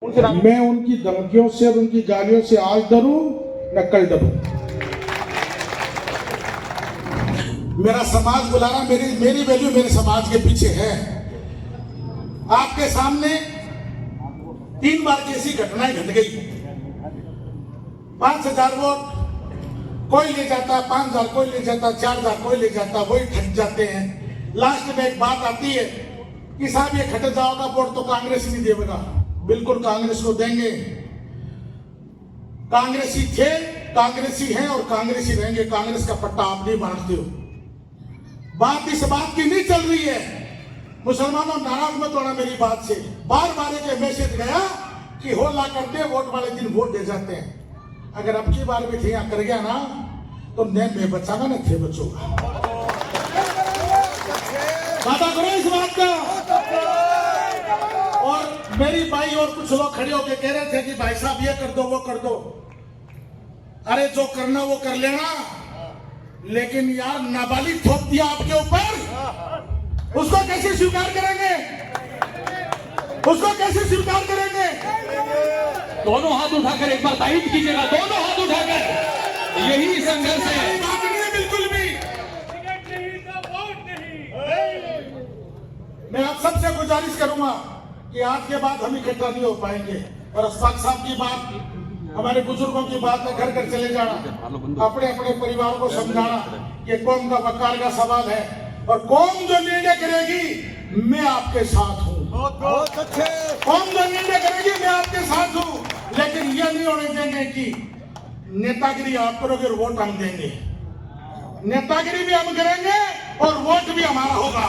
मैं उनकी धमकियों से और उनकी गालियों से आज डरूं न कल डरूं। मेरा समाज बुला रहा, मेरी वैल्यू मेरे समाज के पीछे है। आपके सामने 3 बार की ऐसी घटनाएं घट गई। 5000 वोट कोई ले जाता, 5000 कोई ले जाता, 4000 कोई ले जाता, वही ठग जाते हैं। लास्ट में एक बात आती है कि साहब ये खट जाओगा वोट तो कांग्रेस ही नहीं देगा। बिल्कुल कांग्रेस को देंगे। कांग्रेसी थे, कांग्रेसी हैं और कांग्रेसी रहेंगे। कांग्रेस का पट्टा आप नहीं बांटते हो। बात इस बात की नहीं चल रही है, मुसलमानों नाराज मत होना मेरी बात से। बार बार एक मैसेज गया कि होला करते वोट वाले दिन वोट दे जाते हैं। अगर अब की बार भी थे कर गया ना तो मैं बचागा ना थे बचोगा। वादा करो इस बात का। और मेरी भाई और कुछ लोग खड़े होकर कह रहे थे कि भाई साहब ये कर दो वो कर दो। अरे जो करना वो कर लेना, लेकिन यार नाबालिग थोप दिया आपके ऊपर, उसको कैसे स्वीकार करेंगे? उसको कैसे स्वीकार करेंगे? दोनों हाथ उठाकर एक बार तारीफ कीजिएगा, दोनों हाथ उठाकर। यही संघर्ष है। बात नहीं है बिल्कुल भी। मैं आप सबसे गुजारिश करूंगा कि आज के बाद हम इकट्ठा नहीं हो पाएंगे। और अशफाक साहब की बात, हमारे बुजुर्गों की बात है, घर घर चले जाना, अपने अपने परिवार को समझाना कि कौम का वकार का सवाल है और कौम जो निर्णय करेगी मैं आपके साथ हूँ। बहुत अच्छे। कौम जो निर्णय करेगी मैं आपके साथ हूँ। लेकिन यह नहीं होने देंगे कि नेतागिरी आप करोगे और वोट हम देंगे। नेतागिरी भी हम करेंगे और वोट भी हमारा होगा।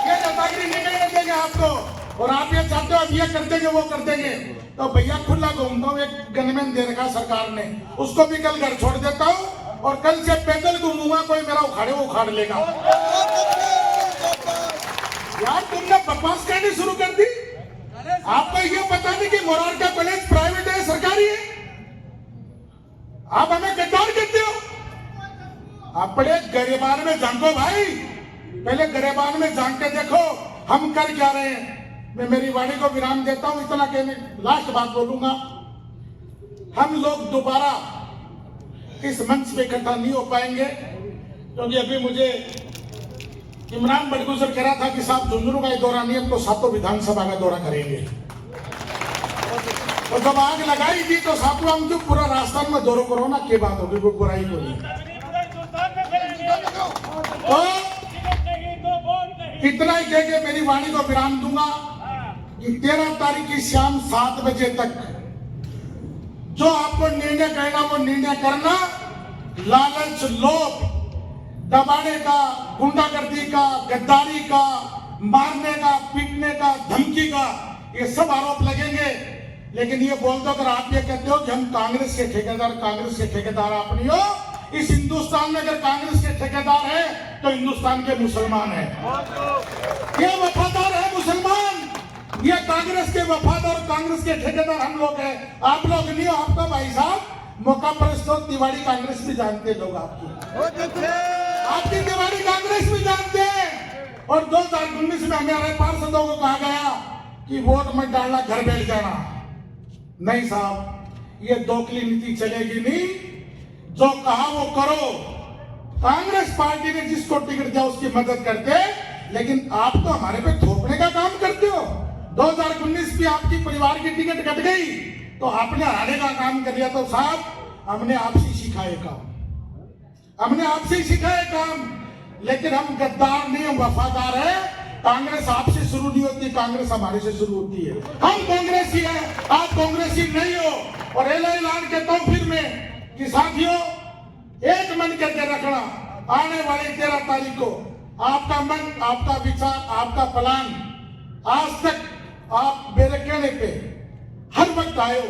ये नेतागिरी नहीं करने देंगे आपको। और आप ये चाहते हो अब ये कर देंगे वो कर देंगे, तो भैया खुला घूमता हूँ। एक गनमैन दे रखा सरकार ने, उसको भी कल घर छोड़ देता हूँ और कल से पैदल घूमूंगा। कोई मेरा उखाड़े वो उखाड़ लेगा। यार तुमने बकवास कहनी शुरू कर दी। आपको ये पता नहीं कि मोरारका कॉलेज प्राइवेट है सरकारी है? आप हमें गद्दार कहते हो। अपने गरेबान में झांको भाई, पहले गरेबान में झांक के देखो हम कर क्या रहे हैं। मैं मेरी वाणी को विराम देता हूं, इतना कहने लास्ट बात बोलूंगा। हम लोग दोबारा इस मंच पे इकट्ठा नहीं हो पाएंगे, क्योंकि अभी मुझे इमरान बड़गुजर कह रहा था कि साहब झुंझुनू का दौरा नहीं, अब तो सातों विधानसभा का दौरा करेंगे। तो जब आग लगाई थी तो सातों हम जो पूरा राजस्थान में दौरा करो ना, क्या बात होगी, कोई बुराई को नहीं। तो इतना ही कह के मेरी वाणी को विराम दूंगा कि 13 तारीख की शाम 7 बजे तक जो आपको निर्णय करना वो निर्णय करना। लालच, लोभ, दबाने का, गुंडागर्दी का, गद्दारी का, मारने का, पीटने का, धमकी का, ये सब आरोप लगेंगे। लेकिन ये बोल दो, अगर आप ये कहते हो कि हम कांग्रेस के ठेकेदार, कांग्रेस के ठेकेदार आप नहीं हो। इस हिंदुस्तान में अगर कांग्रेस के ठेकेदार है तो हिंदुस्तान के मुसलमान है। ये वफादार है मुसलमान, ये कांग्रेस के वफादार, कांग्रेस के ठेकेदार हम लोग हैं। आप लोग नहीं हो। आपका भाई साहब मौका परस्त तिवारी कांग्रेस भी जानते लोग आपकी तिवारी कांग्रेस भी जानते हैं। और 2019 में हमारे पार्षदों को कहा गया कि वोट मत डालना, घर बैठ जाना। नहीं साहब, ये दोखली नीति चलेगी नहीं। जो कहा वो करो। कांग्रेस पार्टी ने जिसको टिकट दिया उसकी मदद करते, लेकिन आप तो हमारे पे थोपने का काम करते हो। 2019 भी आपकी परिवार की टिकट कट गई तो आपने हराने का काम कर लिया। तो साहब हमने आपसे सिखाए काम, हमने आपसे ही सिखाए काम। लेकिन हम गद्दार नहीं, हम वफादार है। कांग्रेस आपसे शुरू नहीं होती, कांग्रेस हमारे से शुरू होती है। हम कांग्रेसी हैं, आप कांग्रेसी नहीं हो। और ऐलान कहता हूं फिर मैं कि साथियों एक मन करके रखना, आने वाली 13 तारीख को आपका मन, आपका विचार, आपका प्लान, आज तक आप मेरे कहने पे हर वक्त आए हो।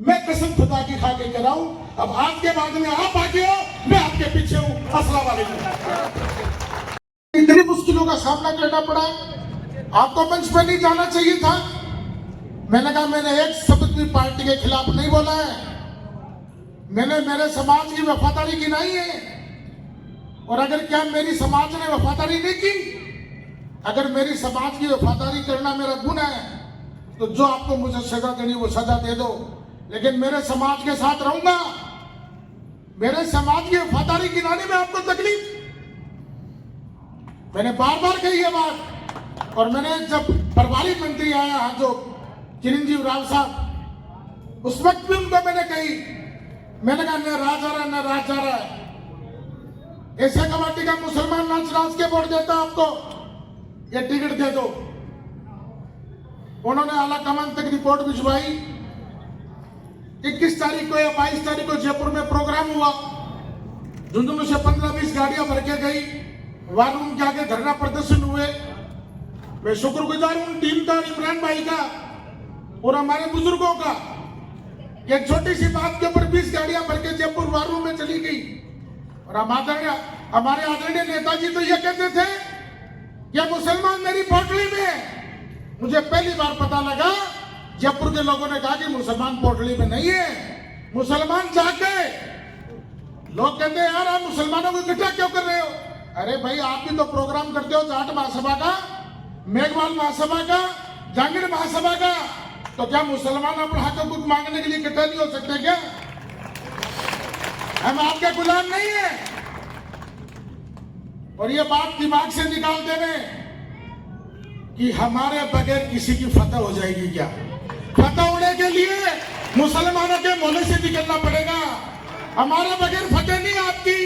मैं कसम खुदा की खा के कह रहा हूं, अब आज के बाद में आप आगे हो, मैं आपके पीछे हूं। अस्सलाम वालेकुम। इतनी मुश्किलों का सामना करना पड़ा, आपको मंच पर नहीं जाना चाहिए था। मैंने कहा मैंने एक शब्द भी पार्टी के खिलाफ नहीं बोला है। मैंने मेरे समाज की वफादारी गिनाई है। और अगर क्या मेरी समाज ने वफादारी नहीं की, अगर मेरी समाज की वफादारी करना मेरा गुण है तो जो आपको मुझे सजा देनी वो सजा दे दो, लेकिन मेरे समाज के साथ रहूंगा। मेरे समाज की वफादारी गिनाने में आपको तकलीफ, मैंने बार बार कही ये बात। और मैंने जब प्रभारी मंत्री आया जो चिरंजीव राव साहब, उस वक्त भी उनको मैंने कही, मैंने कहा न राज आ रहा न राज जा रहा है, ऐसे कमेटी का मुसलमान नाच नाच के वोट देता आपको, ये टिकट दे दो। उन्होंने आला कमान तक रिपोर्ट भिजवाई। 21 तारीख को या 22 तारीख को जयपुर में प्रोग्राम हुआ, झुंझुनू से 15-20 गाड़ियां भर के गई, वार रूम के आगे धरना प्रदर्शन हुए। मैं शुक्रगुजार हूं टीम का, इमरान भाई का और हमारे बुजुर्गों का। एक छोटी सी बात के ऊपर 20 गाड़ियां भर के जयपुर वार रूम में चली गई। और हमारे आदरणीय नेताजी तो ये कहते थे कि मुसलमान मेरी पोटली में है। मुझे पहली बार पता लगा, जयपुर के लोगों ने कहा कि मुसलमान पोटली में नहीं है, मुसलमान जाके। लोग कहते हैं यार आप मुसलमानों को इकट्ठा क्यों कर रहे हो? अरे भाई आप भी तो प्रोग्राम करते हो जाट महासभा का, मेघवाल महासभा का, जांगीर महासभा का, तो क्या मुसलमान अपना हक हकूक मांगने के लिए इकट्ठा नहीं हो सकते क्या? हम आपके गुलाम नहीं है। और ये बात दिमाग से निकाल देने कि हमारे बगैर किसी की फतह हो जाएगी क्या? फतह होने के लिए मुसलमानों के मोहल्ले से निकलना पड़ेगा, हमारे बगैर फतह नहीं आपकी।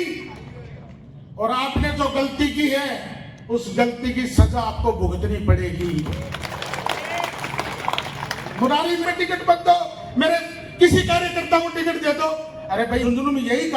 और आपने जो गलती की है उस गलती की सजा आपको भुगतनी पड़ेगी। मुरारी में टिकट मत दो, मेरे किसी कार्यकर्ता को टिकट दे दो। अरे भाई झुंझुनू में यही